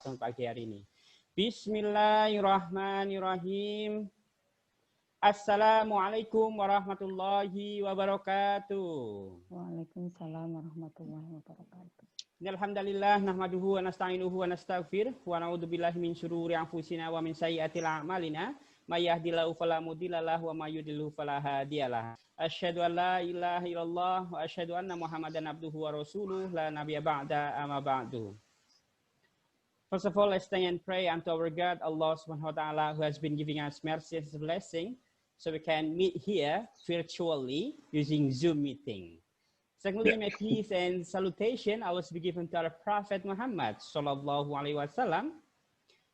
pagi hari ini. Bismillahirrahmanirrahim. Assalamualaikum warahmatullahi wabarakatuh. Waalaikumsalam warahmatullahi wabarakatuh. Alhamdulillah nahmaduhu wa nasta'inuhu wa nastaghfir wa na'udzubillahi min syururi anfusina wa min sayyiatil a'malina may yahdihillahu fala mudhillalah wa may yudhlil fala hadiyalah. Asyhadu an la ilaha illallah wa asyhadu anna Muhammadan abduhu wa rasuluh la nabiyya ba'da amma ba'du. First of all, let's thank and pray unto our God, Allah subhanahu wa ta'ala, who has been giving us mercy and blessing, so we can meet here virtually using Zoom meeting. Secondly, may peace and salutation always be given to our Prophet Muhammad, sallallahu alaihi wasallam,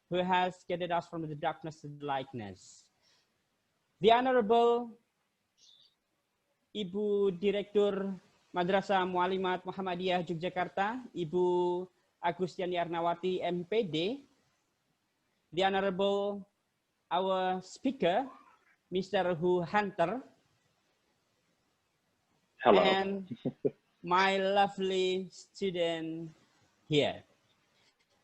who has guided us from the darkness to the lightness. The Honorable Ibu Direktur Madrasah Muallimat Muhammadiyah Yogyakarta, Ibu Agustiani Arnawati, MPD, the Honorable our speaker, Mr. Hu Hunter, hello, and my lovely student here.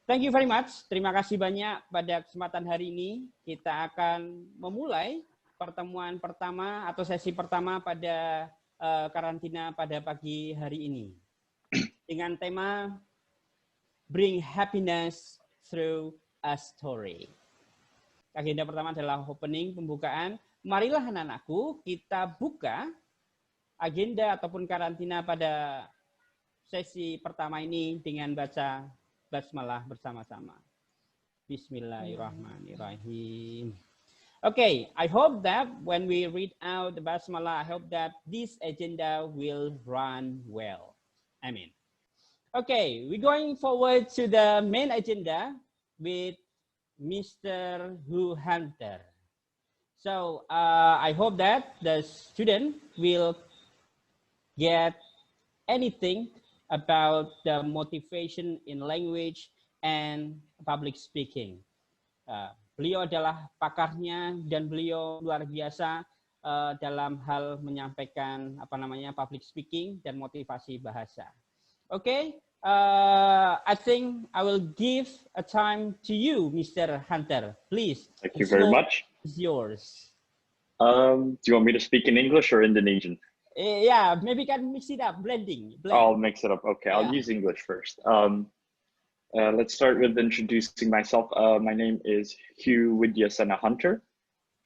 Thank you very much. Terima kasih banyak. Pada kesempatan hari ini kita akan memulai pertemuan pertama atau sesi pertama pada karantina pada pagi hari ini dengan tema Bring Happiness Through a Story. Agenda pertama adalah opening, pembukaan. Marilah anak-anakku kita buka agenda ataupun karantina pada sesi pertama ini dengan baca basmalah bersama-sama. Bismillahirrahmanirrahim. Okay, I hope that when we read out the basmalah, I hope that this agenda will run well. Amin. Okay, we're going forward to the main agenda with Mr. Hu Hunter. So I hope that the student will get anything about the motivation in language and public speaking. Beliau adalah pakarnya dan beliau luar biasa dalam hal menyampaikan public speaking dan motivasi bahasa. Okay, I think I will give a time to you, Mr. Hunter. Please. Thank you very much. It's yours. Do you want me to speak in English or Indonesian? Yeah, maybe can mix it up, blending. I'll mix it up. Okay, Yeah. I'll use English first. Let's start with introducing myself. My name is Hugh Widyasena Hunter.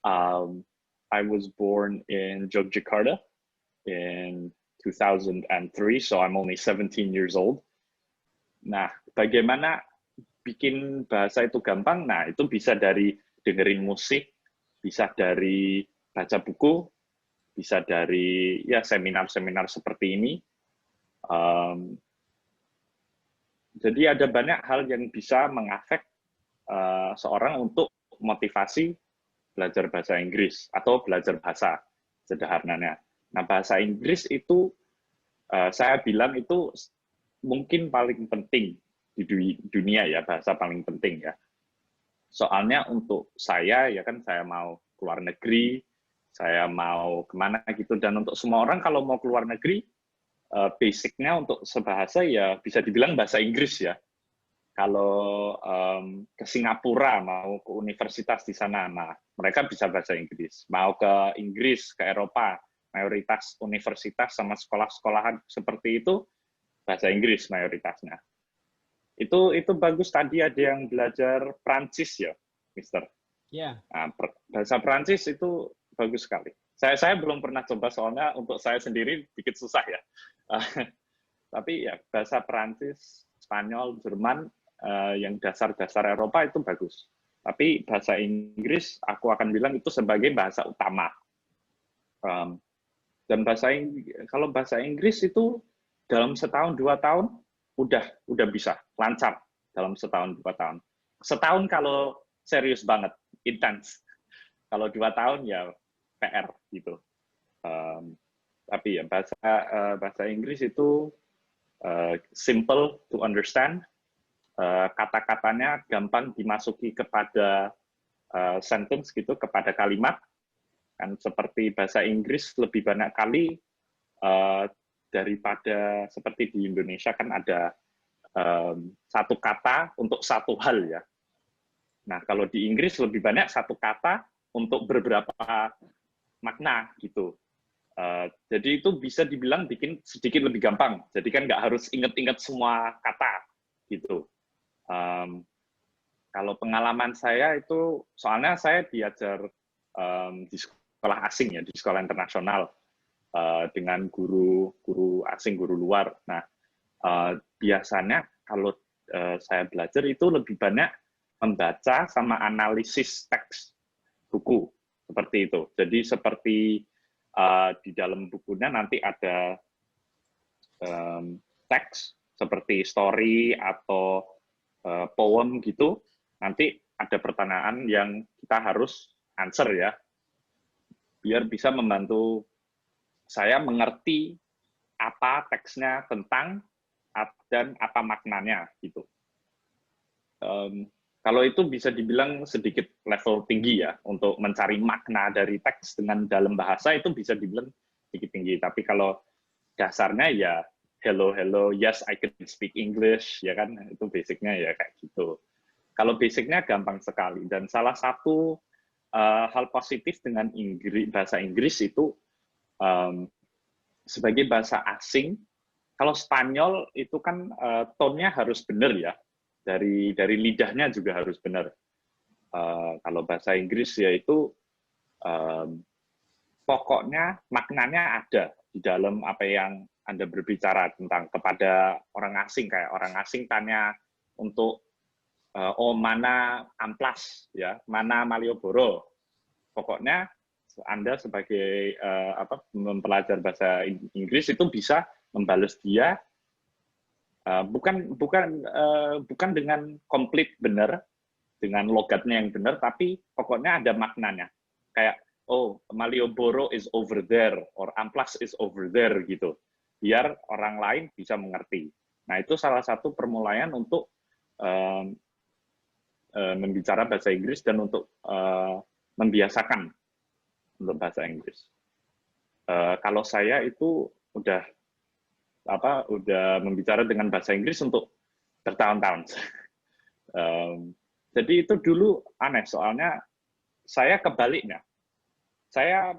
I was born in Yogyakarta in 2003, so I'm only 17 years old. Nah, bagaimana bikin bahasa itu gampang? Nah, itu bisa dari dengerin musik, bisa dari baca buku, bisa dari seminar-seminar seperti ini. Jadi ada banyak hal yang bisa mengafek seorang untuk motivasi belajar bahasa Inggris atau belajar bahasa sederhananya. Nah, bahasa Inggris itu saya bilang itu mungkin paling penting di dunia ya, bahasa paling penting ya. Soalnya untuk saya ya kan saya mau keluar negeri, saya mau kemana gitu, dan untuk semua orang kalau mau keluar negeri, basicnya untuk sebahasa ya bisa dibilang bahasa Inggris ya. Kalau ke Singapura mau ke universitas di sana, nah mereka bisa bahasa Inggris. Mau ke Inggris, ke Eropa, mayoritas universitas sama sekolah-sekolahan seperti itu bahasa Inggris mayoritasnya. Itu bagus. Tadi ada yang belajar Prancis ya, Mister. Ya. Yeah. Nah, bahasa Prancis itu bagus sekali. Saya belum pernah coba soalnya untuk saya sendiri dikit susah ya. Tapi ya bahasa Prancis, Spanyol, Jerman yang dasar-dasar Eropa itu bagus. Tapi bahasa Inggris aku akan bilang itu sebagai bahasa utama. Dan kalau bahasa Inggris itu dalam setahun 2 tahun udah bisa lancar dalam setahun 2 tahun. Setahun kalau serius banget, intens. Kalau 2 tahun ya PR gitu. Tapi ya bahasa Inggris itu simple to understand. Kata-katanya gampang dimasuki kepada sentence gitu, kepada kalimat. Kan seperti bahasa Inggris lebih banyak kali daripada seperti di Indonesia kan ada satu kata untuk satu hal ya. Nah, kalau di Inggris lebih banyak satu kata untuk beberapa makna gitu. Jadi itu bisa dibilang bikin sedikit lebih gampang. Jadi kan nggak harus ingat-ingat semua kata gitu. Kalau pengalaman saya itu, soalnya saya diajar di sekolah asing ya, di sekolah internasional dengan guru asing, guru luar. Nah, biasanya kalau saya belajar itu lebih banyak membaca sama analisis teks buku seperti itu. Jadi seperti di dalam bukunya nanti ada teks seperti story atau poem gitu. Nanti ada pertanyaan yang kita harus answer ya, biar bisa membantu saya mengerti apa teksnya tentang dan apa maknanya gitu. Kalau itu bisa dibilang sedikit level tinggi ya, untuk mencari makna dari teks dengan dalam bahasa itu bisa dibilang sedikit tinggi. Tapi kalau dasarnya ya hello, yes I can speak English, ya kan, itu basicnya ya kayak gitu. Kalau basicnya gampang sekali, dan salah satu hal positif dengan bahasa Inggris itu sebagai bahasa asing, kalau Spanyol itu kan tone-nya harus benar ya, dari lidahnya juga harus benar. Kalau bahasa Inggris yaitu pokoknya maknanya ada di dalam apa yang Anda berbicara tentang kepada orang asing. Kayak orang asing tanya untuk mana amplas ya, mana Malioboro. Pokoknya Anda sebagai mempelajari bahasa Inggris itu bisa membalas dia bukan dengan komplit benar, dengan logatnya yang benar, tapi pokoknya ada maknanya. Kayak, oh, Malioboro is over there, or Amplas is over there, gitu. Biar orang lain bisa mengerti. Nah, itu salah satu permulaan untuk membicara bahasa Inggris dan untuk membiasakan untuk bahasa Inggris. Kalau saya itu udah membicara dengan bahasa Inggris untuk bertahun-tahun. Jadi itu dulu aneh, soalnya saya kebaliknya. Saya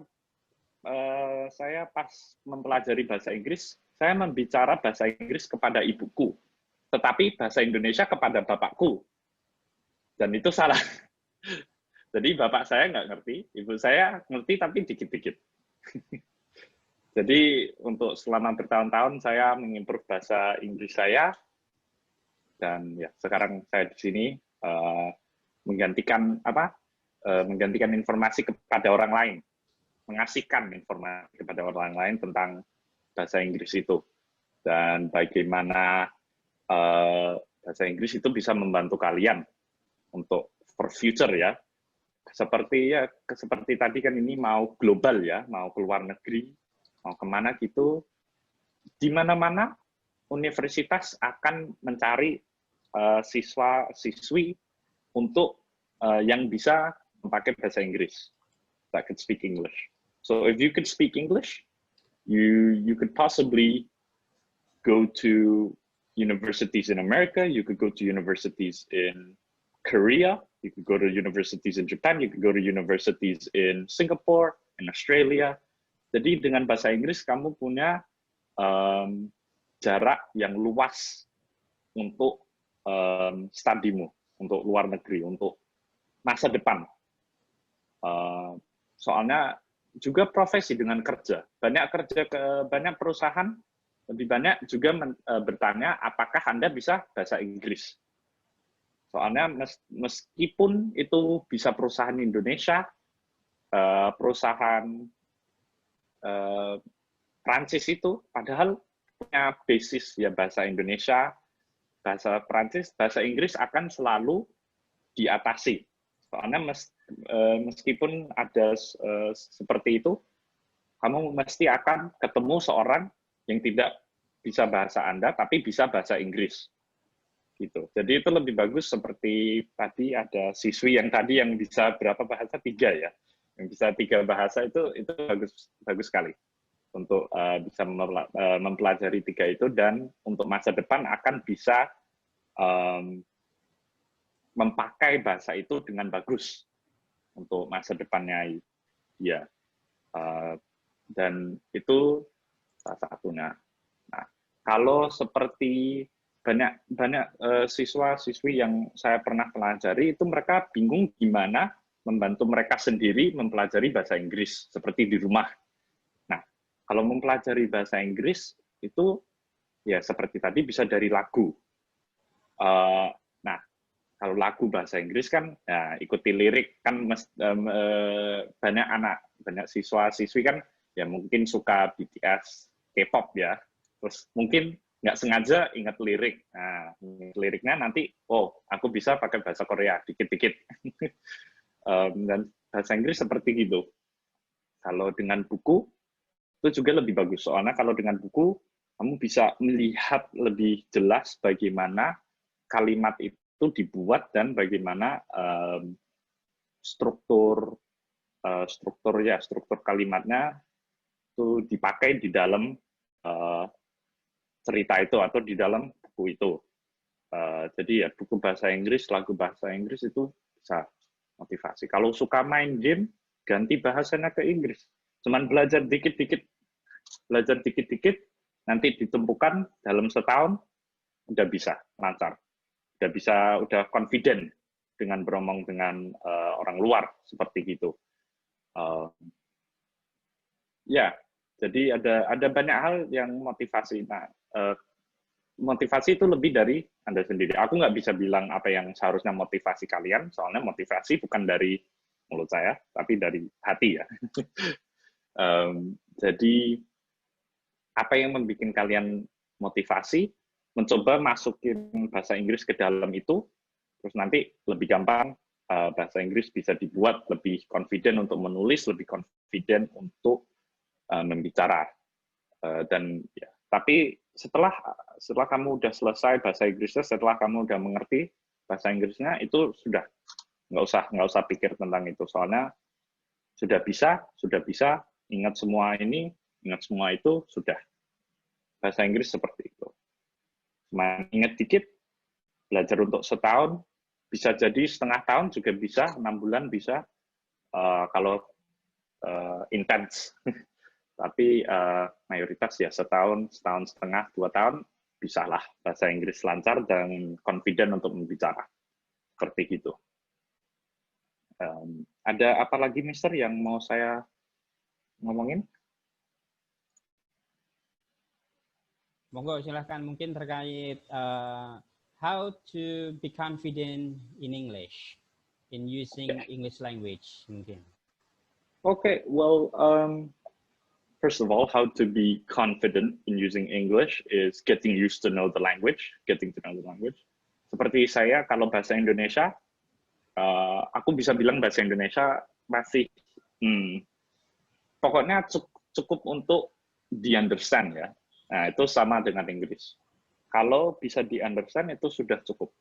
pas mempelajari bahasa Inggris, saya membicara bahasa Inggris kepada ibuku, tetapi bahasa Indonesia kepada bapakku. Dan itu salah. Jadi bapak saya nggak ngerti, ibu saya ngerti tapi dikit-dikit. Jadi untuk selama bertahun-tahun saya mengimprove bahasa Inggris saya, dan ya sekarang saya di sini menggantikan informasi kepada orang lain, mengasihkan informasi kepada orang lain tentang bahasa Inggris itu, dan bagaimana bahasa Inggris itu bisa membantu kalian untuk for future ya. Seperti tadi kan ini mau global ya, mau keluar negeri, mau kemana gitu, di mana-mana universitas akan mencari siswa-siswi untuk yang bisa memakai bahasa Inggris, that could speak English. So if you could speak English, you could possibly go to universities in America, you could go to universities in Korea, you could go to universities in Japan, you could go to universities in Singapore, in Australia. Jadi dengan bahasa Inggris kamu punya jarak yang luas untuk studimu, untuk luar negeri, untuk masa depan. Soalnya juga profesi dengan kerja. Banyak perusahaan lebih banyak juga bertanya apakah Anda bisa bahasa Inggris. Soalnya meskipun itu bisa perusahaan Indonesia, perusahaan Prancis itu padahal punya basis ya bahasa Indonesia, bahasa Prancis, bahasa Inggris akan selalu diatasi. Soalnya meskipun ada seperti itu, kamu mesti akan ketemu seorang yang tidak bisa bahasa Anda, tapi bisa bahasa Inggris. Gitu. Jadi itu lebih bagus seperti tadi ada siswi yang tadi yang bisa berapa bahasa? 3 ya. Yang bisa 3 bahasa itu bagus sekali untuk bisa mempelajari 3 itu, dan untuk masa depan akan bisa memakai bahasa itu dengan bagus untuk masa depannya, ya. Dan itu salah satunya. Nah, kalau seperti banyak siswa-siswi yang saya pernah pelajari itu mereka bingung gimana membantu mereka sendiri mempelajari bahasa Inggris seperti di rumah. Nah, kalau mempelajari bahasa Inggris itu ya seperti tadi bisa dari lagu. Nah, kalau lagu bahasa Inggris kan ya, ikuti lirik kan banyak siswa-siswi kan ya mungkin suka BTS, K-pop ya. Terus mungkin nggak sengaja ingat lirik. Nah, liriknya nanti, oh, aku bisa pakai bahasa Korea, dikit-dikit. Dan bahasa Inggris seperti gitu. Kalau dengan buku, itu juga lebih bagus. Soalnya kalau dengan buku, kamu bisa melihat lebih jelas bagaimana kalimat itu dibuat dan bagaimana struktur kalimatnya itu dipakai di dalam cerita itu atau di dalam buku itu. Jadi ya buku bahasa Inggris, lagu bahasa Inggris itu bisa motivasi. Kalau suka main game, ganti bahasanya ke Inggris. Cuman belajar dikit-dikit, nanti ditumpukan dalam setahun, udah bisa lancar. Udah confident dengan beromong dengan orang luar, seperti gitu. Ya, jadi ada banyak hal yang motivasi. Nah, motivasi itu lebih dari Anda sendiri. Aku nggak bisa bilang apa yang seharusnya motivasi kalian, soalnya motivasi bukan dari mulut saya, tapi dari hati ya. Jadi, apa yang membuat kalian motivasi, mencoba masukin bahasa Inggris ke dalam itu, terus nanti lebih gampang bahasa Inggris bisa dibuat lebih confident untuk menulis, lebih confident untuk membicara. Dan ya, tapi setelah kamu udah selesai bahasa Inggrisnya, setelah kamu udah mengerti bahasa Inggrisnya, itu sudah nggak usah pikir tentang itu, soalnya sudah bisa ingat semua itu sudah. Bahasa Inggris seperti itu. Cuma ingat dikit, belajar untuk setahun, bisa jadi setengah tahun juga bisa, 6 bulan bisa, kalau intens. Tapi mayoritas ya setahun setengah, 2 tahun, bisalah bahasa Inggris lancar dan confident untuk membicara. Seperti gitu. Ada apa lagi, Mister, yang mau saya ngomongin? Monggo silahkan, mungkin terkait how to be confident in English, in using English language mungkin. Okay, well, first of all, how to be confident in using English is getting used to know the language, Seperti saya, kalau bahasa Indonesia, aku bisa bilang bahasa Indonesia masih, pokoknya cukup untuk di-understand ya. Nah, itu sama dengan Inggris. Kalau bisa di-understand itu sudah cukup.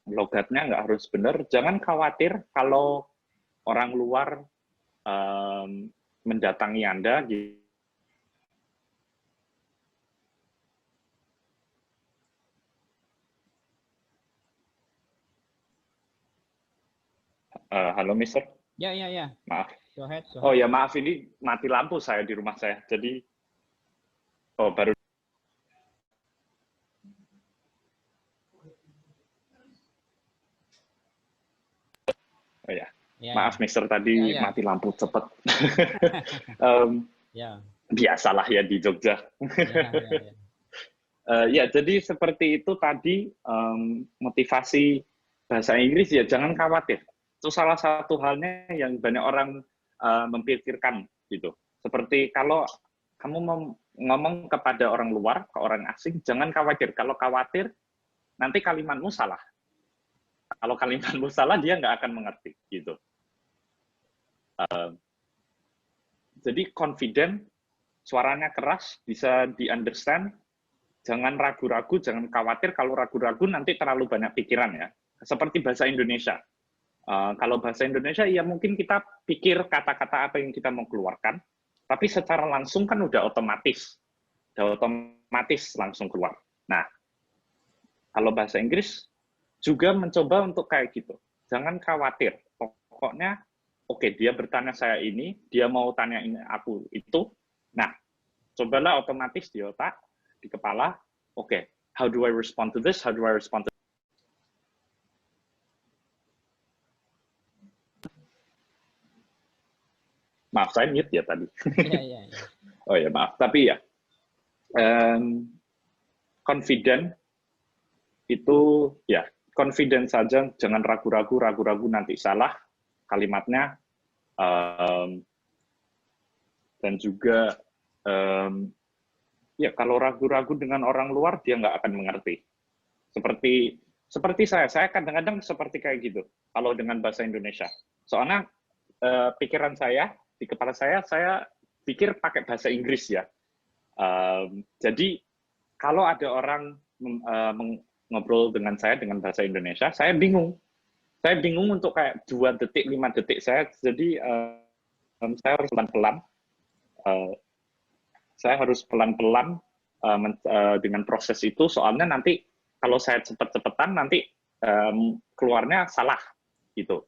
Logatnya nggak harus benar. Jangan khawatir kalau orang luar mendatangi Anda. Halo, Mister. Ya. Maaf. Go ahead. Oh ya, maaf, ini mati lampu saya di rumah saya. Jadi, baru. Oh ya, maaf Mister, tadi mati lampu cepat. Biasalah ya di Jogja. Ya, jadi seperti itu tadi, motivasi bahasa Inggris ya jangan khawatir. Itu salah satu halnya yang banyak orang memikirkan gitu. Seperti kalau kamu mau ngomong kepada orang luar, ke orang asing, jangan khawatir. Kalau khawatir, nanti kalimatmu salah. Kalau kalimatmu salah, dia nggak akan mengerti gitu. Jadi confident, suaranya keras, bisa di-understand, jangan ragu-ragu, jangan khawatir. Kalau ragu-ragu nanti terlalu banyak pikiran ya. Seperti bahasa Indonesia. Kalau bahasa Indonesia, ya mungkin kita pikir kata-kata apa yang kita mau keluarkan, tapi secara langsung kan udah otomatis langsung keluar. Nah, Kalau bahasa Inggris juga mencoba untuk kayak gitu. Jangan khawatir. Pokoknya, oke, dia bertanya saya ini, dia mau tanya ini aku itu. Nah, cobalah otomatis di otak, di kepala, oke, how do I respond to this? How do I respond to this? Maaf, saya mute ya tadi. Yeah. Oh ya, maaf. Tapi ya, confident itu ya, confident saja, jangan ragu-ragu nanti salah kalimatnya. Dan juga ya kalau ragu-ragu dengan orang luar dia nggak akan mengerti. Seperti saya kadang-kadang seperti kayak gitu kalau dengan bahasa Indonesia. Soalnya pikiran saya di kepala saya pikir pakai bahasa Inggris ya. Jadi kalau ada orang ngobrol dengan saya dengan bahasa Indonesia, saya bingung. Saya bingung untuk kayak 2 detik, 5 detik jadi saya harus pelan-pelan. Saya harus pelan-pelan dengan proses itu, soalnya nanti kalau saya cepet-cepetan nanti keluarnya salah gitu.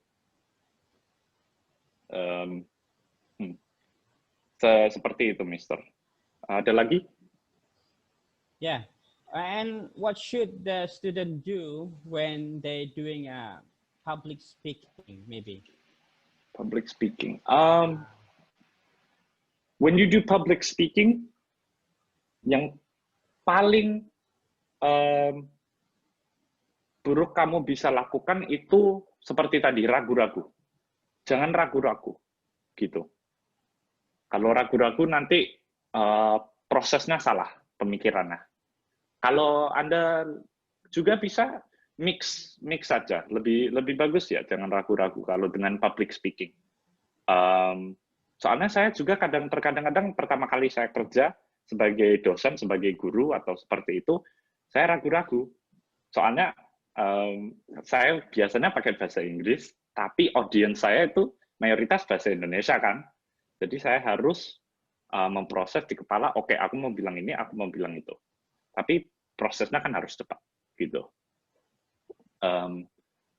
Seperti itu, Mister. Ada lagi? Yeah. And what should the student do when they doing a public speaking, maybe? Public speaking. When you do public speaking, yang paling buruk kamu bisa lakukan itu seperti tadi, ragu-ragu. Jangan ragu-ragu, gitu. Kalau ragu-ragu nanti prosesnya salah, pemikirannya. Kalau Anda juga bisa mix saja, lebih bagus ya, jangan ragu-ragu kalau dengan public speaking. Soalnya saya juga terkadang-kadang pertama kali saya kerja sebagai dosen, sebagai guru atau seperti itu, saya ragu-ragu. Soalnya saya biasanya pakai bahasa Inggris, tapi audiens saya itu mayoritas bahasa Indonesia kan. Jadi saya harus memproses di kepala, oke, aku mau bilang ini, aku mau bilang itu. Tapi prosesnya kan harus cepat, gitu.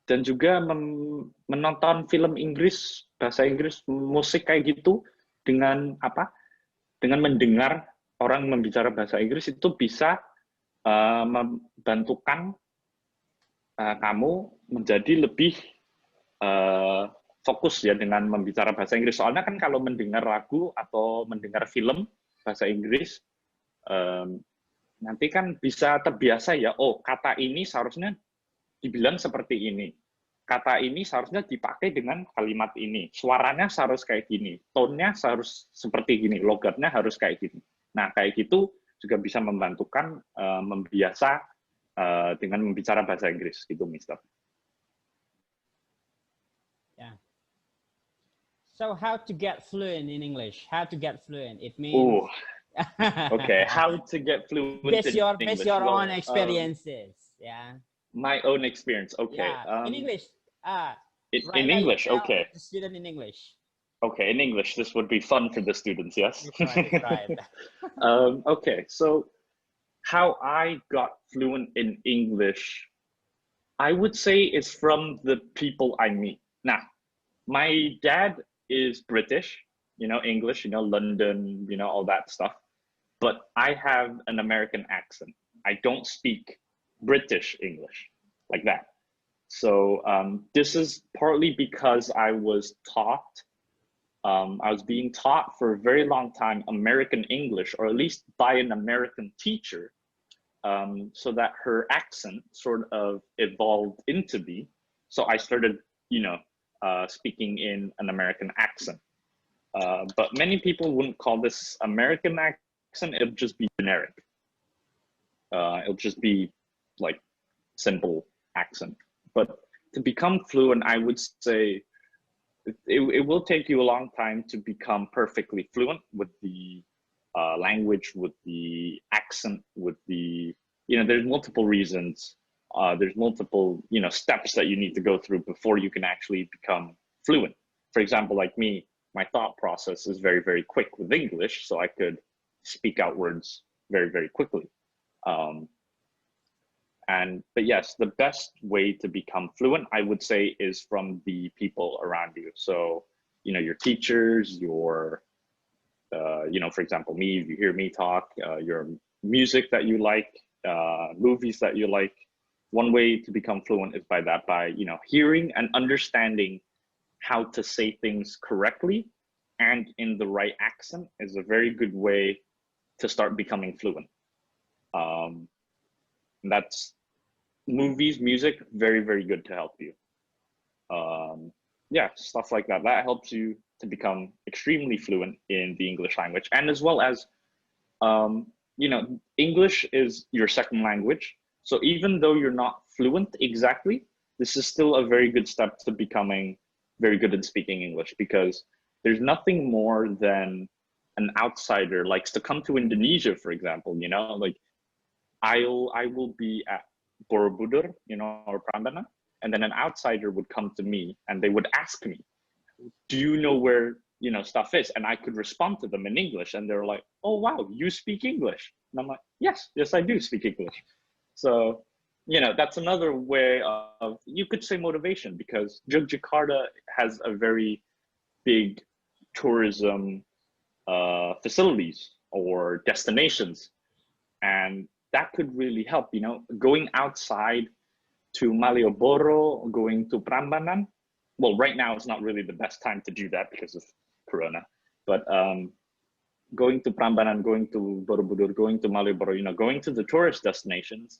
Dan juga menonton film Inggris, bahasa Inggris, musik kayak gitu, dengan mendengar orang membicara bahasa Inggris itu bisa membantukan kamu menjadi lebih fokus ya dengan membicara bahasa Inggris. Soalnya kan kalau mendengar lagu atau mendengar film bahasa Inggris, nanti kan bisa terbiasa ya, oh kata ini seharusnya dibilang seperti ini. Kata ini seharusnya dipakai dengan kalimat ini. Suaranya harus kayak gini. Tone-nya harus seperti gini. Logatnya harus kayak gini. Nah, kayak gitu juga bisa membantukan membiasa dengan membicara bahasa Inggris, gitu, Mister. Yeah. So how to get fluent in English? How to get fluent? It means... Okay, how to get fluent in English? Based your own experiences, yeah. My own experience, okay. Yeah. In English. In English, okay. The student in English. Okay, in English, this would be fun for the students, yes? Right. Okay, so how I got fluent in English, I would say it's from the people I meet. Now, my dad is British, English, London, all that stuff. But I have an American accent. I don't speak British English like that. So this is partly because I was being taught for a very long time American English, or at least by an American teacher, so that her accent sort of evolved into me. So I started, speaking in an American accent. But many people wouldn't call this American accent, it'll just be generic. It'll just be like simple accent. But to become fluent, I would say it will take you a long time to become perfectly fluent with the language, with the accent, with the, there's multiple reasons. There's multiple, steps that you need to go through before you can actually become fluent. For example, like me, my thought process is very, very quick with English, so I could speak out words very, very quickly. But yes, the best way to become fluent, I would say, is from the people around you. So, your teachers, your, for example, me, if you hear me talk, your music that you like, movies that you like. One way to become fluent is by hearing and understanding how to say things correctly and in the right accent is a very good way to start becoming fluent. That's movies, music, very, very good to help you. Yeah, stuff like that. That helps you to become extremely fluent in the English language. And as well as, English is your second language. So even though you're not fluent exactly, this is still a very good step to becoming very good at speaking English, because there's nothing more than an outsider likes to come to Indonesia, for example, like I will be at Borobudur, or Prambanan, and then an outsider would come to me and they would ask me, do you know where, stuff is? And I could respond to them in English, and they're like, oh, wow, you speak English. And I'm like, yes, I do speak English. So, that's another way of, you could say, motivation, because Yogyakarta has a very big tourism facilities or destinations. And that could really help, going outside to Malioboro, going to Prambanan. Well, right now it's not really the best time to do that because of Corona, but going to Prambanan, going to Borobudur, going to Malioboro, going to the tourist destinations,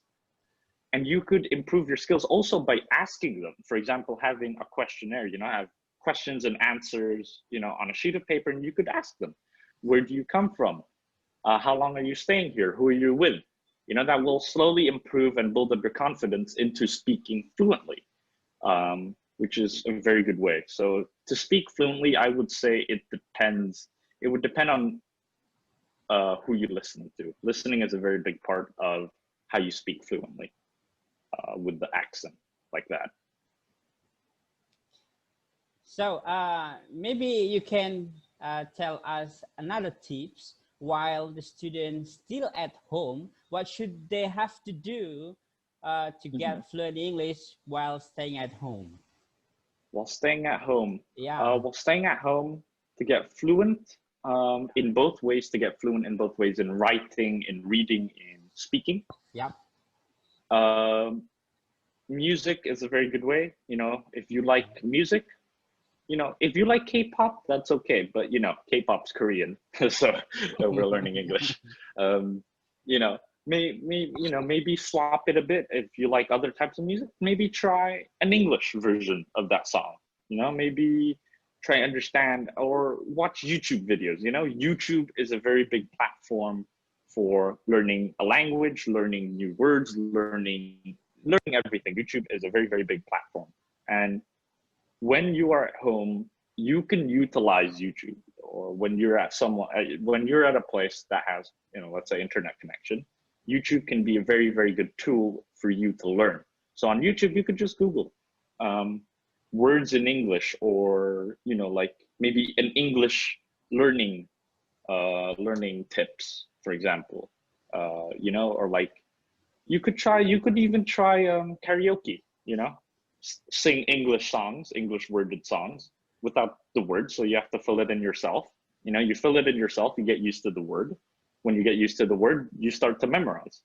and you could improve your skills also by asking them. For example, having a questionnaire, have questions and answers, on a sheet of paper, and you could ask them, where do you come from? How long are you staying here? Who are you with? That will slowly improve and build up your confidence into speaking fluently, which is a very good way. So to speak fluently, I would say it would depend on who you listen to. Listening is a very big part of how you speak fluently, with the accent like that. So maybe you can tell us another tips while the students still at home. What should they have to do to get fluent English while staying at home? While staying at home, yeah. While staying at home to get fluent in both ways, in writing, in reading, in speaking. Yeah. Music is a very good way. If you like music, if you like K-pop, that's okay. But K-pop's Korean, so we're learning English. Maybe swap it a bit. If you like other types of music, maybe try an English version of that song. Maybe try and understand or watch YouTube videos. YouTube is a very big platform for learning a language, learning new words, learning everything. YouTube is a very, very big platform. And when you are at home, you can utilize YouTube, or when you're at a place that has, let's say, internet connection, YouTube can be a very, very good tool for you to learn. So on YouTube, you could just Google words in English, or, like maybe an English learning tips, for example, or like you could even try karaoke, sing English songs, English worded songs without the words. So you have to fill it in yourself. You fill it in yourself, you get used to the word. When you get used to the word, you start to memorize.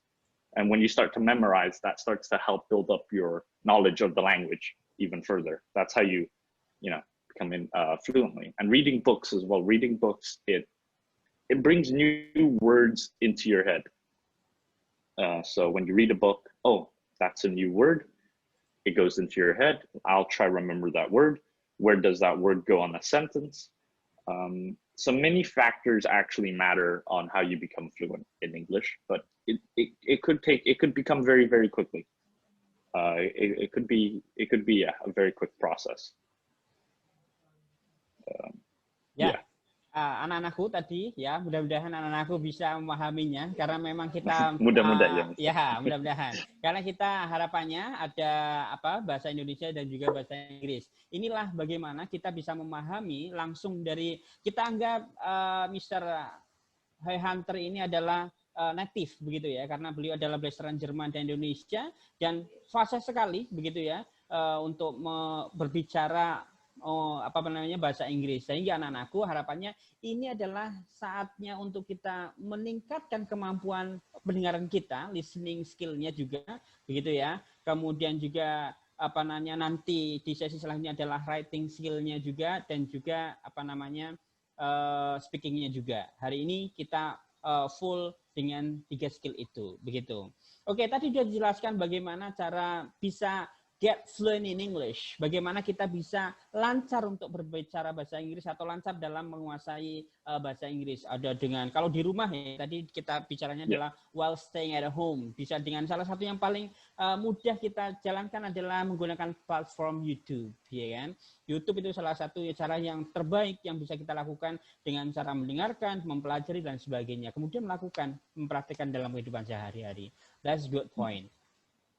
And when you start to memorize, that starts to help build up your knowledge of the language even further. That's how you, become in fluently. And reading books as well. Reading books, it brings new words into your head. So when you read a book, oh, that's a new word. It goes into your head. I'll try to remember that word. Where does that word go on a sentence? So many factors actually matter on how you become fluent in English, but it could become very, very quickly. It could be a very quick process. Yeah. Anak-anakku tadi ya, mudah-mudahan anak-anakku bisa memahaminya, karena memang kita mudah-mudahan mudah-mudahan karena kita harapannya ada bahasa Indonesia dan juga bahasa Inggris. Inilah bagaimana kita bisa memahami langsung dari, kita anggap Mr. Hunter ini adalah native begitu ya, karena beliau adalah blasteran Jerman dan Indonesia dan fasih sekali begitu ya untuk berbicara apa namanya bahasa Inggris. Sehingga anak-anakku harapannya ini adalah saatnya untuk kita meningkatkan kemampuan pendengaran kita, listening skill-nya juga begitu ya. Kemudian juga apa namanya nanti di sesi selanjutnya adalah writing skill-nya juga dan juga apa namanya speaking-nya juga. Hari ini kita full dengan 3 skill itu, begitu. Oke, tadi sudah dijelaskan bagaimana cara bisa get fluent in English, bagaimana kita bisa lancar untuk berbicara bahasa Inggris atau lancar dalam menguasai bahasa Inggris. Ada dengan kalau di rumah ya, tadi kita bicaranya adalah while staying at home. Bisa dengan salah satu yang paling mudah kita jalankan adalah menggunakan platform YouTube, ya kan? YouTube itu salah satu cara yang terbaik yang bisa kita lakukan dengan cara mendengarkan, mempelajari dan sebagainya. Kemudian melakukan, mempraktikkan dalam kehidupan sehari-hari. That's a good point.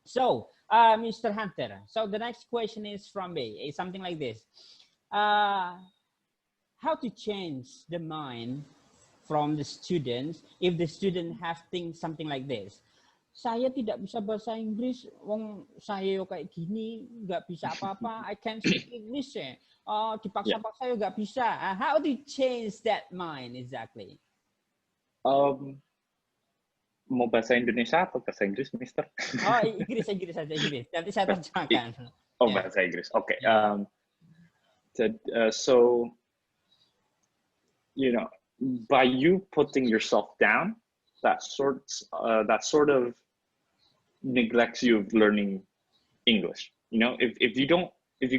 So, Mr. Hunter, so the next question is from me, is something like this. How to change the mind from the students if the student have things something like this? Saya tidak bisa bahasa Inggris, wong saya kayak gini, nggak bisa apa-apa, I can't speak English ya. Dipaksa-paksa ya nggak bisa. How to change that mind exactly? Mau bahasa Indonesia atau bahasa Inggris, Mister? Oh, Inggris saja, Inggris. Nanti saya terjemahkan. Oh, bahasa Inggris. Okay. So, you know, by you putting yourself down, that sort of neglects you of learning English. You know, if you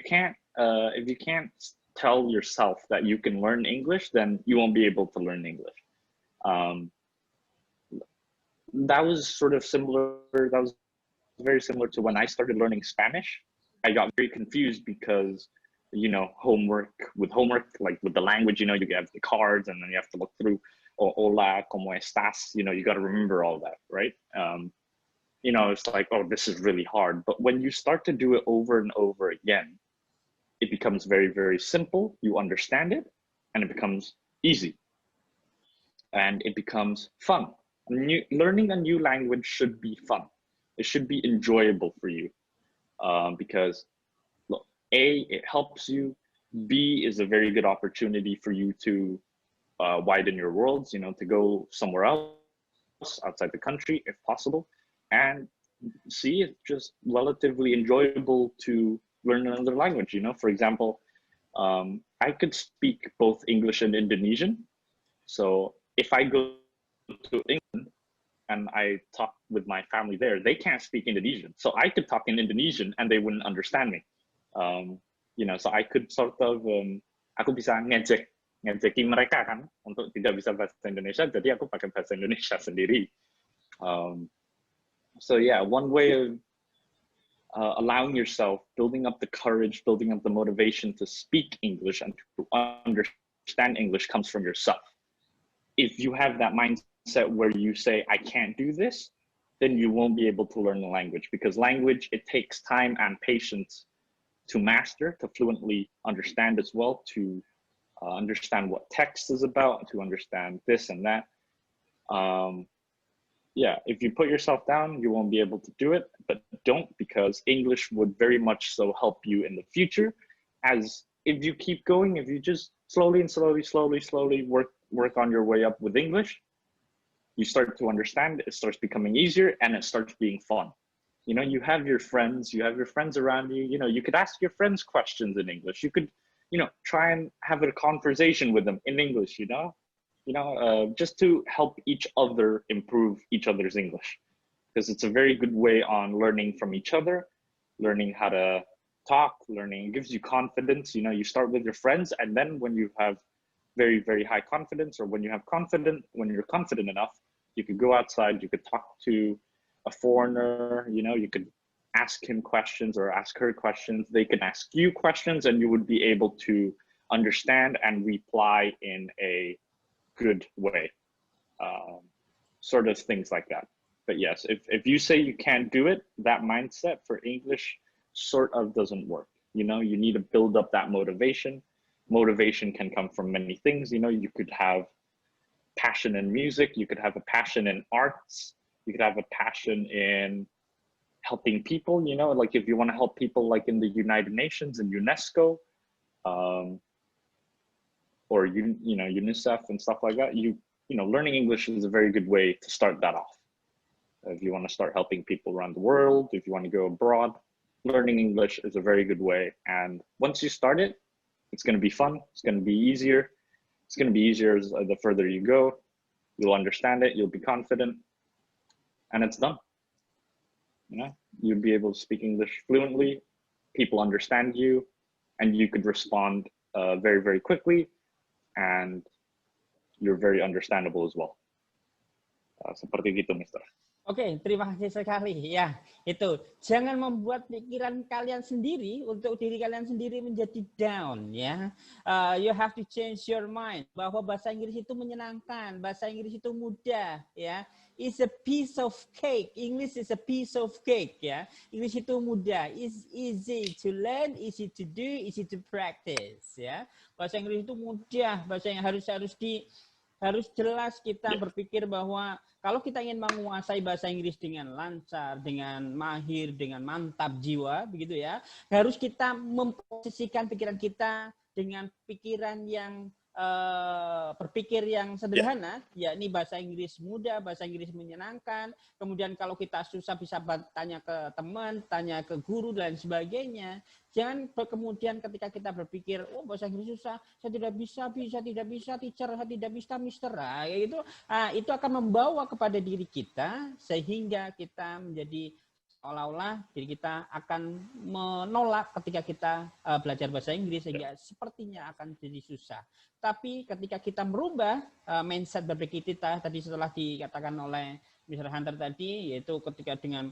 can't tell yourself that you can learn English, then you won't be able to learn English. That was sort of similar. That was very similar to when I started learning Spanish. I got very confused because, you know, homework, like with the language, you know, you have the cards and then you have to look through, hola, ¿cómo estás? You know, you got to remember all that, right? You know, it's like, oh, this is really hard. But when you start to do it over and over again, it becomes very, very simple. You understand it and it becomes easy and it becomes fun. Learning a new language should be fun. It should be enjoyable for you because look, A, it helps you. B, is a very good opportunity for you to widen your worlds, you know, to go somewhere else outside the country if possible. And C, it's just relatively enjoyable to learn another language, you know. For example, I could speak both English and Indonesian. So if I go to England and I talk with my family there, they can't speak Indonesian. So I could talk in Indonesian and they wouldn't understand me. You know, so I could sort of, aku bisa ngejeki mereka kan untuk tidak bisa bahasa Indonesia, jadi aku pakai bahasa Indonesia sendiri. So yeah, one way of allowing yourself, building up the courage, building up the motivation to speak English and to understand English comes from yourself. If you have that mindset where you say, I can't do this, then you won't be able to learn the language, because language, it takes time and patience to master, to fluently understand as well, to understand what text is about, to understand this and that. Yeah, if you put yourself down, you won't be able to do it, but don't, because English would very much so help you in the future. As if you keep going, if you just slowly work on your way up with English, you start to understand, it starts becoming easier and it starts being fun. You know, you have your friends around you, you know, you could ask your friends questions in English. You could, you know, try and have a conversation with them in English, you know, just to help each other improve each other's English, because it's a very good way on learning from each other, learning how to talk, learning, it gives you confidence. You know, you start with your friends, and then when you have very, very high confidence, or when you're confident enough, you could go outside, you could talk to a foreigner, you know, you could ask him questions or ask her questions. They can ask you questions and you would be able to understand and reply in a good way, sort of things like that. But yes, if you say you can't do it, that mindset for English sort of doesn't work. You know, you need to build up that motivation. Motivation can come from many things. You know, you could have passion in music, you could have a passion in arts, you could have a passion in helping people, you know, like if you want to help people like in the United Nations and UNESCO, or you know, UNICEF and stuff like that, you know, learning English is a very good way to start that off. If you want to start helping people around the world, if you want to go abroad, learning English is a very good way. And once you start it, it's going to be fun. It's going to be easier. It's going to be easier the further you go. You'll understand it. You'll be confident, and it's done. You know, you'll be able to speak English fluently. People understand you, and you could respond very, very quickly, and you're very understandable as well. Seperti gitu, Mister. Oke, terima kasih sekali. Ya, itu jangan membuat pikiran kalian sendiri untuk diri kalian sendiri menjadi down. Ya, you have to change your mind bahwa bahasa Inggris itu menyenangkan, bahasa Inggris itu mudah. Ya, it's a piece of cake. English is a piece of cake. Ya, English itu mudah. It's easy to learn, easy to do, easy to practice. Ya, bahasa Inggris itu mudah. Bahasa yang harus jelas kita berpikir bahwa kalau kita ingin menguasai bahasa Inggris dengan lancar, dengan mahir, dengan mantap jiwa, begitu ya, harus kita memposisikan pikiran kita dengan pikiran yang berpikir yang sederhana, yakni bahasa Inggris mudah, bahasa Inggris menyenangkan. Kemudian kalau kita susah bisa tanya ke teman, tanya ke guru dan sebagainya. Jangan kemudian ketika kita berpikir, oh bahasa Inggris susah, saya tidak bisa, teacher, saya tidak bisa, mister. Nah, itu akan membawa kepada diri kita sehingga kita menjadi seolah-olah diri kita akan menolak ketika kita belajar bahasa Inggris sehingga sepertinya akan jadi susah. Tapi ketika kita merubah mindset berpikir kita tadi setelah dikatakan oleh Mr. Hunter tadi, yaitu ketika dengan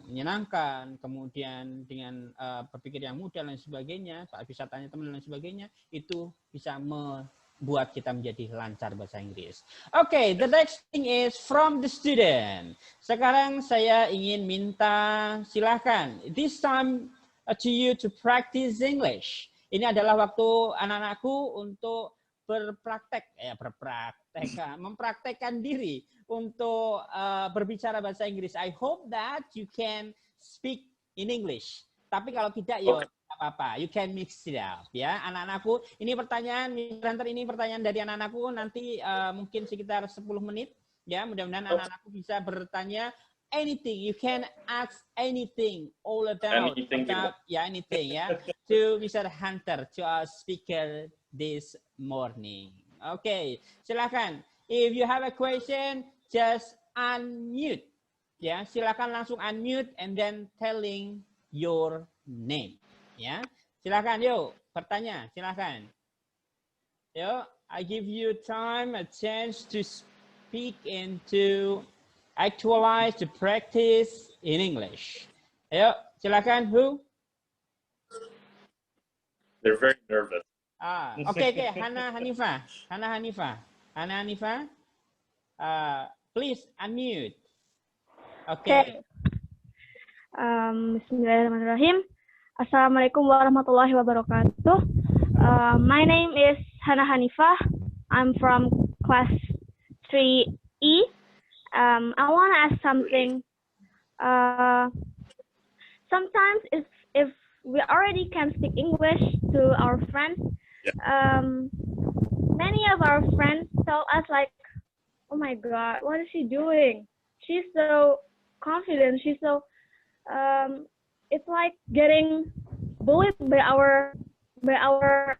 menyenangkan, kemudian dengan berpikir yang mudah dan sebagainya, saat bisa tanya teman dan sebagainya, itu bisa membuat kita menjadi lancar bahasa Inggris. Oke, the next thing is from the student. Sekarang saya ingin minta silahkan, this time to you to practice English. Ini adalah waktu anak-anakku untuk mempraktekkan diri untuk berbicara bahasa Inggris. I hope that you can speak in English. Tapi kalau tidak, ya apa-apa. You can mix it up, ya, anak-anakku. Ini pertanyaan, ini pertanyaan dari anak-anakku. Nanti mungkin sekitar 10 menit, ya. Mudah-mudahan anak-anakku bisa bertanya anything. You can ask anything all about anything, ya, to Mr. Hunter, to our speaker this morning. Okay, silakan. If you have a question, just unmute. Ya, silakan langsung unmute and then telling your name. Ya, silakan. Yuk, bertanya. Silakan. Yuk, I give you time, a chance to speak and to actualize, to practice in English. Yuk, silakan. Who? They're very nervous. Okay. Hana Hanifa. Please unmute. Okay. Bismillahirrahmanirrahim. Assalamualaikum warahmatullahi wabarakatuh. My name is Hana Hanifah. I'm from class 3E. I want to ask something. Sometimes if we already can speak English to our friends, many of our friends tell us like, oh my God, what is she doing? She's so confident. She's so, it's like getting bullied by our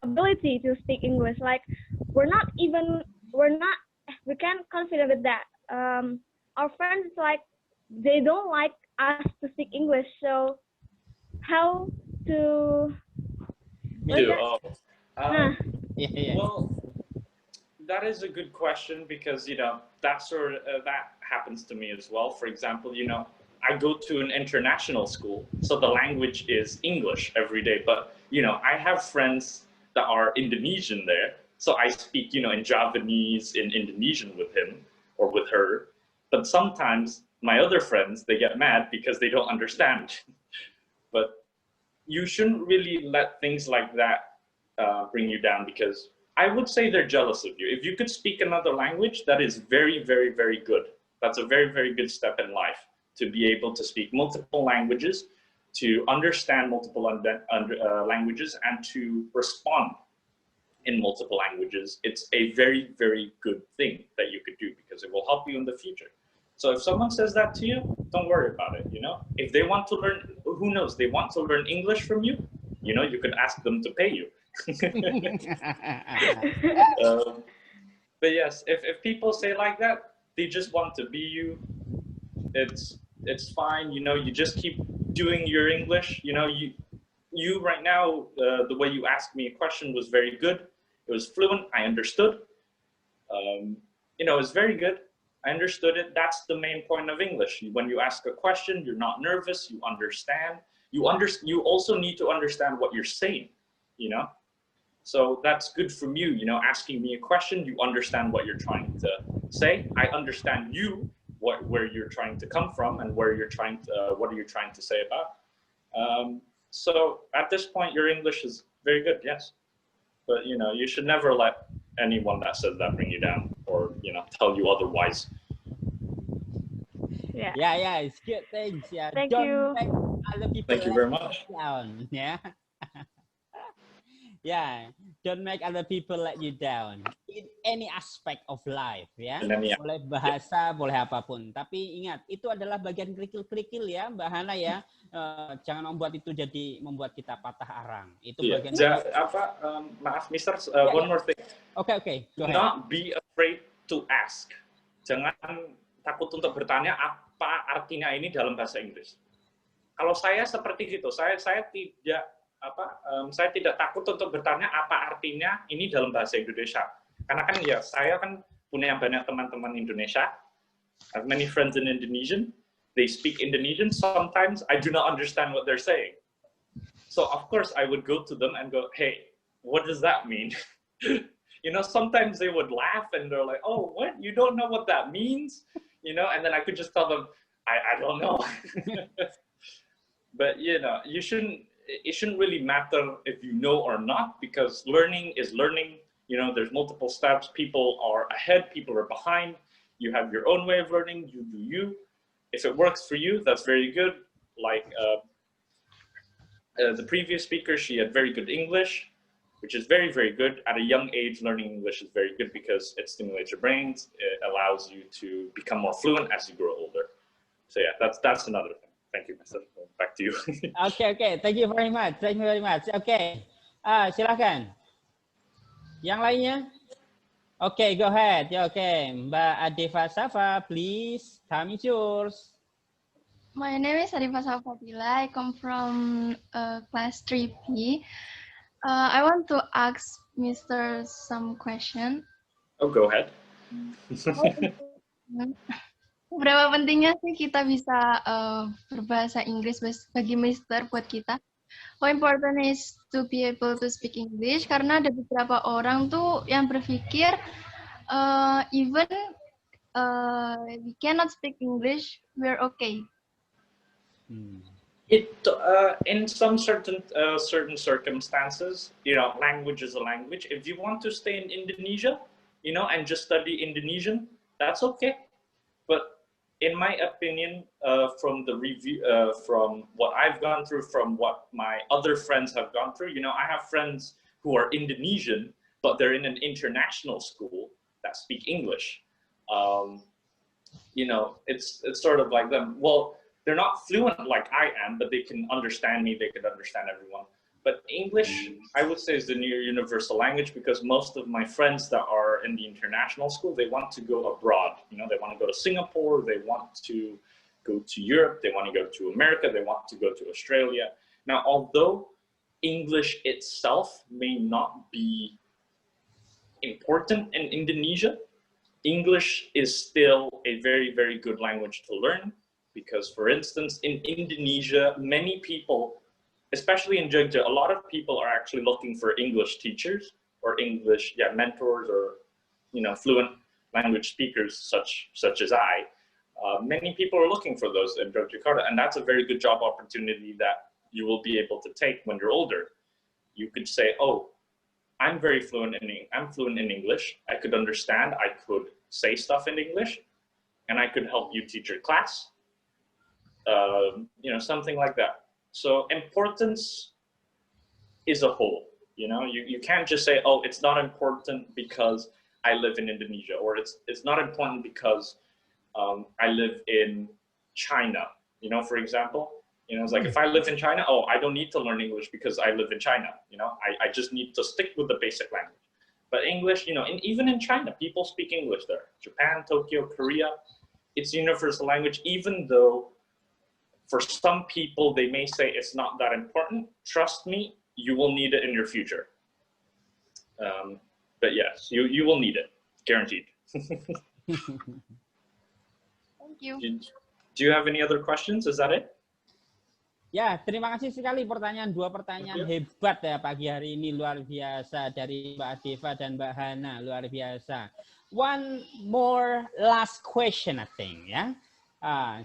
ability to speak English. Like we can't confident with that. Our friends like, they don't like us to speak English. So how to Well, that is a good question because, you know, that happens to me as well. For example, you know, I go to an international school, so the language is English every day. But, you know, I have friends that are Indonesian there. So I speak, you know, in Javanese, in Indonesian with him or with her. But sometimes my other friends, they get mad because they don't understand. But you shouldn't really let things like that bring you down, because I would say they're jealous of you. If you could speak another language, that is very, very, very good. That's a very, very good step in life, to be able to speak multiple languages, to understand multiple languages, and to respond in multiple languages. It's a very, very good thing that you could do, because it will help you in the future. So if someone says that to you, don't worry about it, you know? If they want to learn, who knows, they want to learn English from you, you know, you could ask them to pay you. But yes, if people say like that, they just want to be you. It's fine, you know, you just keep doing your English. You know, you right now, the way you asked me a question was very good. It was fluent, I understood. You know, it's very good. I understood it. That's the main point of English. When you ask a question, you're not nervous, you understand. You also need to understand what you're saying, you know? So that's good from you, you know, asking me a question, you understand what you're trying to say. I understand you, where you're trying to come from, and where you're trying to, what are you trying to say about. So at this point, your English is very good, yes. But, you know, you should never let anyone that says that bring you down, or, you know, tell you otherwise. Yeah. Yeah, it's good things. Yeah, Thank don't you. make other people Thank you very much. down. Yeah. Yeah, don't make other people let you down in any aspect of life, ya. Boleh bahasa, boleh apapun. Tapi ingat, itu adalah bagian kerikil-kerikil ya, Mbak Hana ya. Jangan membuat itu jadi membuat kita patah arang. Itu bagian. Maaf, Mister. One more thing. Okay. Go ahead. Not be afraid to ask. Jangan takut untuk bertanya apa artinya ini dalam bahasa Inggris. Kalau saya seperti itu, saya tidak saya tidak takut untuk bertanya apa artinya ini dalam bahasa Indonesia. Karena kan ya saya kan punya banyak teman-teman Indonesia. I have many friends in Indonesian. They speak Indonesian. Sometimes I do not understand what they're saying. So of course I would go to them and go, hey, what does that mean? You know, sometimes they would laugh and they're like, oh, what? You don't know what that means? You know, and then I could just tell them, I don't know. But you know, it shouldn't really matter if you know or not, because learning is learning. You know, there's multiple steps. People are ahead, people are behind. You have your own way of learning, you do you. If it works for you, that's very good. Like the previous speaker, she had very good English, which is very, very good. At a young age, learning English is very good because it stimulates your brains. It allows you to become more fluent as you grow older. So yeah, that's another thing. Thank you, Mister. Back to you. Okay. Thank you very much. Okay. Silakan. Yang lainnya? Okay, go ahead. Okay, Mbak Adifa Safa, please. Time is yours. My name is Adifa Safa Bila. I come from class 3P. I want to ask Mr. some question. Oh, go ahead. Berapa pentingnya sih kita bisa berbahasa Inggris bagi Mister buat kita? How important is to be able to speak English? Karena ada beberapa orang tuh yang berpikir even we cannot speak English, we're okay. In some certain circumstances, you know, language is a language. If you want to stay in Indonesia, you know, and just study Indonesian, that's okay. But in my opinion, from the review, from what I've gone through, from what my other friends have gone through, you know, I have friends who are Indonesian, but they're in an international school that speak English. You know, it's sort of like them. Well, they're not fluent like I am, but they can understand me. They can understand everyone. But English, I would say, is the near universal language, because most of my friends that are in the international school, they want to go abroad. You know, they want to go to Singapore, they want to go to Europe, they want to go to America, they want to go to Australia. Now, although English itself may not be important in Indonesia, English is still a very, very good language to learn, because, for instance, in Indonesia, many people, especially in Jogja, a lot of people are actually looking for English teachers or English mentors, or, you know, fluent language speakers such as I. Many people are looking for those in Yogyakarta, and that's a very good job opportunity that you will be able to take when you're older. You could say, oh, I'm fluent in English. I could understand, I could say stuff in English, and I could help you teach your class. Something like that. So importance is a whole. You can't just say, oh, it's not important because I live in Indonesia, or it's not important because I live in China. For example, it's like if I live in China, oh, I don't need to learn English because I live in China. I just need to stick with the basic language. But English, even in China, people speak English there. Japan, Tokyo, Korea, it's universal language, even though for some people, they may say it's not that important. Trust me, you will need it in your future. But yes, you will need it, guaranteed. Thank you. Do you have any other questions? Is that it? Ya, terima kasih sekali dua pertanyaan hebat ya pagi hari ini, luar biasa dari Mbak Deva dan Mbak Hana, luar biasa. One more last question, I think, ya.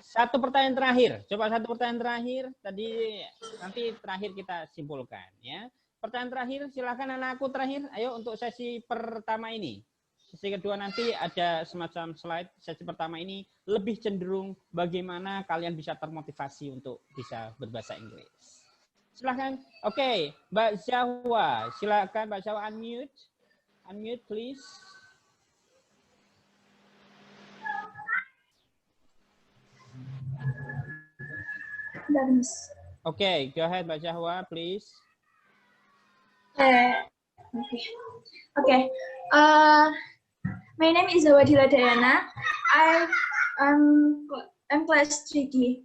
Satu pertanyaan terakhir, coba satu pertanyaan terakhir, tadi nanti terakhir kita simpulkan, ya. Pertanyaan terakhir, silakan anakku terakhir, ayo untuk sesi pertama ini. Sesi kedua nanti ada semacam slide. Sesi pertama ini lebih cenderung bagaimana kalian bisa termotivasi untuk bisa berbahasa Inggris. Silakan. Oke, Mbak Zahwa, silakan Mbak Zahwa unmute. Unmute please. Oke, go ahead Mbak Zahwa please. Okay. My name is Zawadila Dayana. I'm class 3D.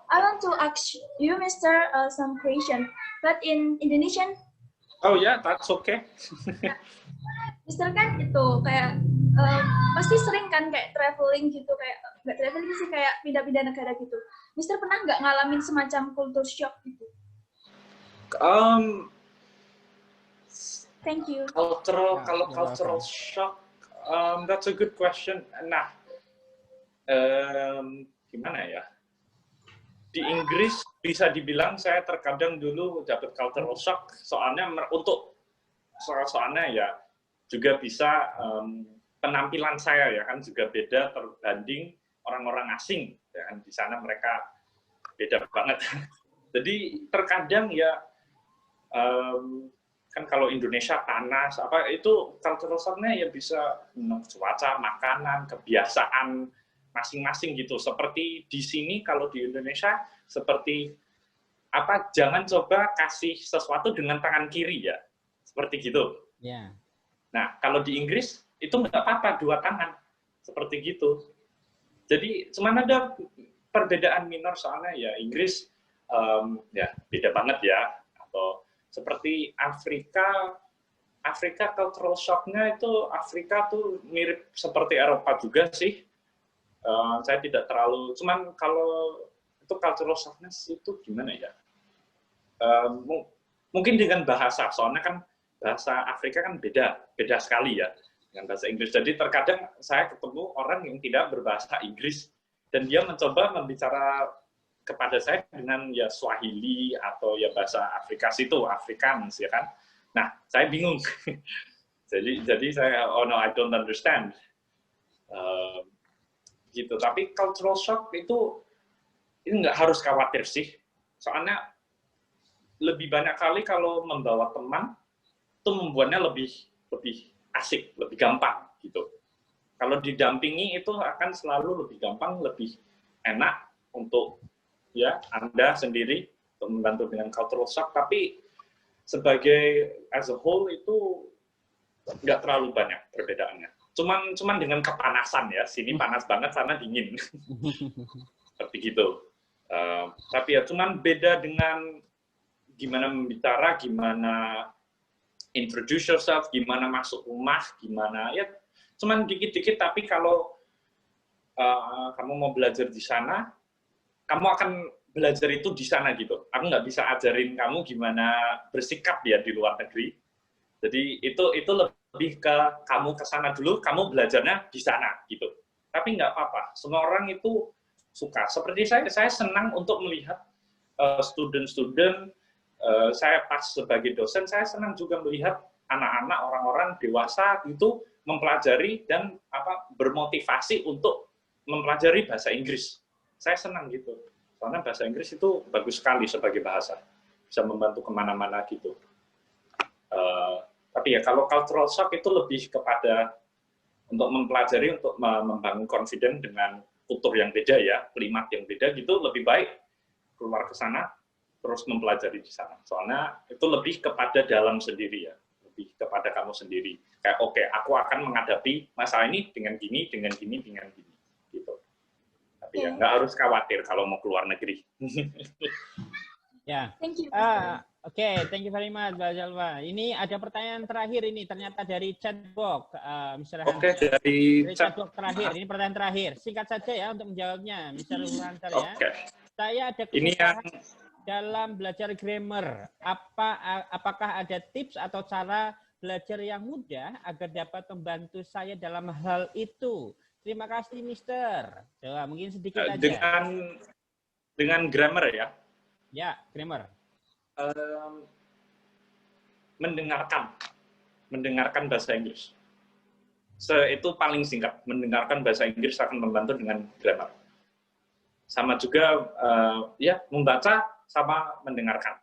I want to ask you, Mr. Some question, but in Indonesian. Oh yeah, that's okay. Mister kan itu kayak pasti sering kan kayak traveling gitu, kayak nggak traveling sih, kayak pindah-pindah negara gitu. Mister pernah nggak ngalamin semacam culture shock gitu? Thank you. Cultural shock. That's a good question. Nah, gimana ya? Di Inggris bisa dibilang saya terkadang dulu dapat cultural shock, soalnya ya juga bisa penampilan saya ya kan juga beda terbanding orang-orang asing. Ya kan di sana mereka beda banget. Jadi terkadang ya kan kalau Indonesia panas itu cultural shock-nya ya bisa cuaca, makanan, kebiasaan masing-masing gitu. Seperti di sini kalau di Indonesia seperti jangan coba kasih sesuatu dengan tangan kiri ya. Seperti gitu. Yeah. Nah, kalau di Inggris itu nggak apa-apa dua tangan. Seperti gitu. Jadi cuman ada perbedaan minor soalnya ya Inggris ya beda banget ya, atau seperti Afrika cultural shock-nya itu Afrika tuh mirip seperti Eropa juga sih. Saya tidak terlalu, cuman kalau itu cultural shock-nya itu gimana ya? Mungkin dengan bahasa, soalnya kan bahasa Afrika kan beda sekali ya dengan bahasa Inggris. Jadi terkadang saya ketemu orang yang tidak berbahasa Inggris dan dia mencoba berbicara kepada saya dengan ya Swahili atau ya bahasa Afrika situ, Afrikaans ya kan. Nah, saya bingung. jadi saya, oh no, I don't understand. Gitu. Tapi cultural shock itu nggak harus khawatir sih. Soalnya lebih banyak kali kalau membawa teman itu membuatnya lebih asik, lebih gampang gitu. Kalau didampingi itu akan selalu lebih gampang, lebih enak untuk ya Anda sendiri untuk membantu dengan cultural shock, tapi sebagai as a whole itu nggak terlalu banyak perbedaannya. Cuman dengan kepanasan ya, sini panas banget, sana dingin. Seperti gitu. Tapi ya cuman beda dengan gimana membicara, gimana introduce yourself, gimana masuk rumah, gimana ya cuman dikit-dikit, tapi kalau kamu mau belajar di sana, kamu akan belajar itu di sana gitu. Aku nggak bisa ajarin kamu gimana bersikap ya di luar negeri. Jadi itu lebih ke kamu ke sana dulu, kamu belajarnya di sana gitu. Tapi nggak apa-apa. Semua orang itu suka. Seperti saya senang untuk melihat student-student. Saya pas sebagai dosen, saya senang juga melihat anak-anak, orang-orang dewasa itu mempelajari dan bermotivasi untuk mempelajari bahasa Inggris. Saya senang gitu, karena bahasa Inggris itu bagus sekali sebagai bahasa, bisa membantu kemana-mana gitu. Tapi ya kalau cultural shock itu lebih kepada untuk mempelajari, untuk membangun confidence dengan kultur yang beda ya, klimat yang beda gitu, lebih baik keluar ke sana, terus mempelajari di sana. Soalnya itu lebih kepada dalam sendiri ya, lebih kepada kamu sendiri. Kayak oke, aku akan menghadapi masalah ini dengan gini, dengan gini, dengan gini, gitu. Tapi ya nggak harus khawatir kalau mau keluar negeri. Ya. Thank you. Oke, thank you very much, Mbak Jalva. Ini ada pertanyaan terakhir ini, ternyata dari chatbox, Mr. Hunter. Oke, dari chatbox terakhir. Ini pertanyaan terakhir. Singkat saja ya untuk menjawabnya, Mr. Hunter ya. Saya ada kesusahan dalam belajar grammar. Apakah ada tips atau cara belajar yang mudah agar dapat membantu saya dalam hal itu? Terima kasih, Mister. Coba mungkin sedikit aja. Dengan grammar ya? Ya, grammar. Mendengarkan bahasa Inggris. Itu paling singkat. Mendengarkan bahasa Inggris akan membantu dengan grammar. Sama juga ya membaca sama mendengarkan.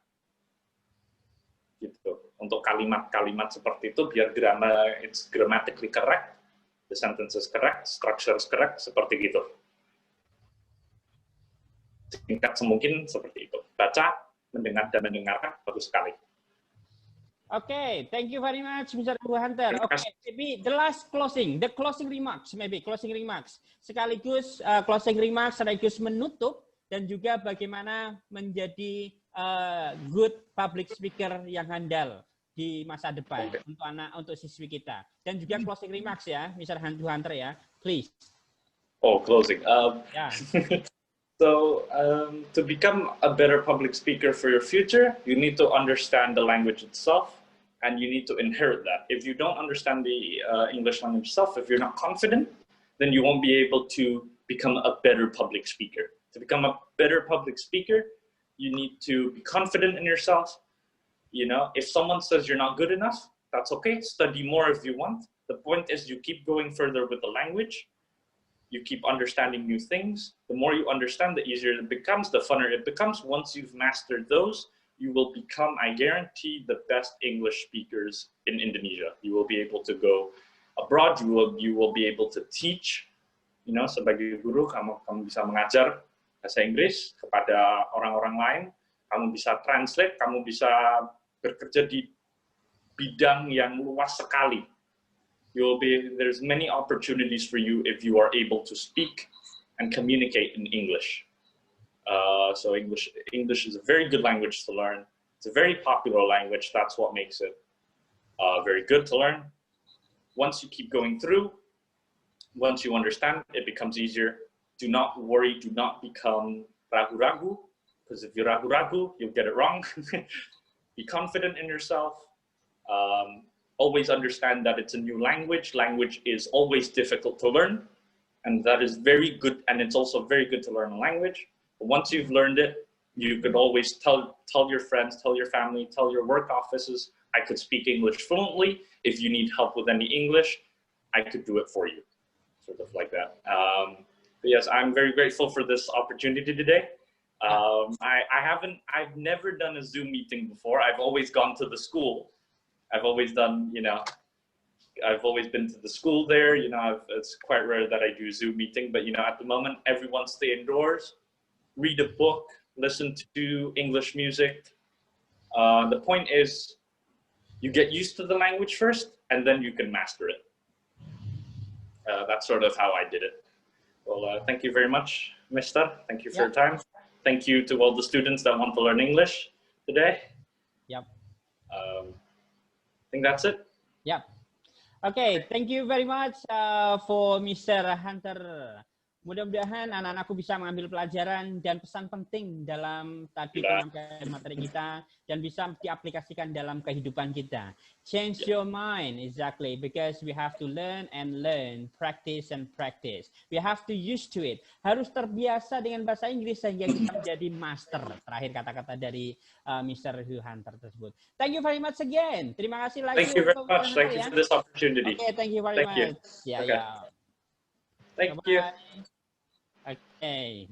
Gitu. Untuk kalimat-kalimat seperti itu biar grammar it's grammatically correct, the sentences correct, structure correct, seperti gitu. Singkat semungkin seperti itu. Baca, mendengar dan mendengarkan bagus sekali. Okay, thank you very much, Mr. Hunter. Okay, maybe the last closing, the closing remarks, maybe closing remarks. Sekaligus closing remarks, sekaligus menutup dan juga bagaimana menjadi good public speaker yang handal di masa depan untuk untuk siswi kita. Dan juga closing remarks ya, Mr. Hunter ya, please. Oh, closing. Yeah. So, to become a better public speaker for your future, you need to understand the language itself, and you need to inherit that. If you don't understand the English language itself, if you're not confident, then you won't be able to become a better public speaker. To become a better public speaker, you need to be confident in yourself. You know, if someone says you're not good enough, that's okay. Study more if you want. The point is you keep going further with the language. You keep understanding new things. The more you understand, the easier it becomes, the funner it becomes. Once you've mastered those, you will become, I guarantee, the best English speakers in Indonesia. You will be able to go abroad. You will be able to teach. You know, sebagai guru, kamu bisa mengajar bahasa Inggris kepada orang-orang lain. Kamu bisa translate. Kamu bisa bekerja di bidang yang luas sekali. There's many opportunities for you if you are able to speak and communicate in English. So English is a very good language to learn. It's a very popular language. That's what makes it very good to learn. Once you keep going through, once you understand, it becomes easier. Do not worry. Do not become ragu-ragu, because if you're ragu-ragu, you'll get it wrong. Be confident in yourself. Always understand that it's a new language. Language is always difficult to learn, and that is very good, and it's also very good to learn a language. But once you've learned it, you could always tell your friends, tell your family, tell your work offices, I could speak English fluently. If you need help with any English, I could do it for you, sort of like that. But yes, I'm very grateful for this opportunity today. I've never done a Zoom meeting before. I've always gone to the school. I've always done, you know, I've always been to the school there. You know, it's quite rare that I do Zoom meeting, but you know, at the moment, everyone stay indoors, read a book, listen to English music. The point is, you get used to the language first, and then you can master it. That's sort of how I did it. Well, thank you very much, Mister. Thank you for your time. Thank you to all the students that want to learn English today. Yep. I think that's it. Yeah. Okay. Thank you very much for Mr. Hunter Mudah-mudahan anak-anakku bisa mengambil pelajaran dan pesan penting dalam tadi penyampaian materi kita dan bisa diaplikasikan dalam kehidupan kita. Change your mind, exactly, because we have to learn and learn, practice and practice. We have to used to it. Harus terbiasa dengan bahasa Inggris sehingga kita menjadi master. Terakhir kata-kata dari Mr. Hugh Hunter tersebut. Thank you very much again. Terima kasih lagi. Thank you very much. Thank you for this opportunity. Okay, thank you very much. Yeah, okay. yeah. Thank Bye-bye. you. Okay.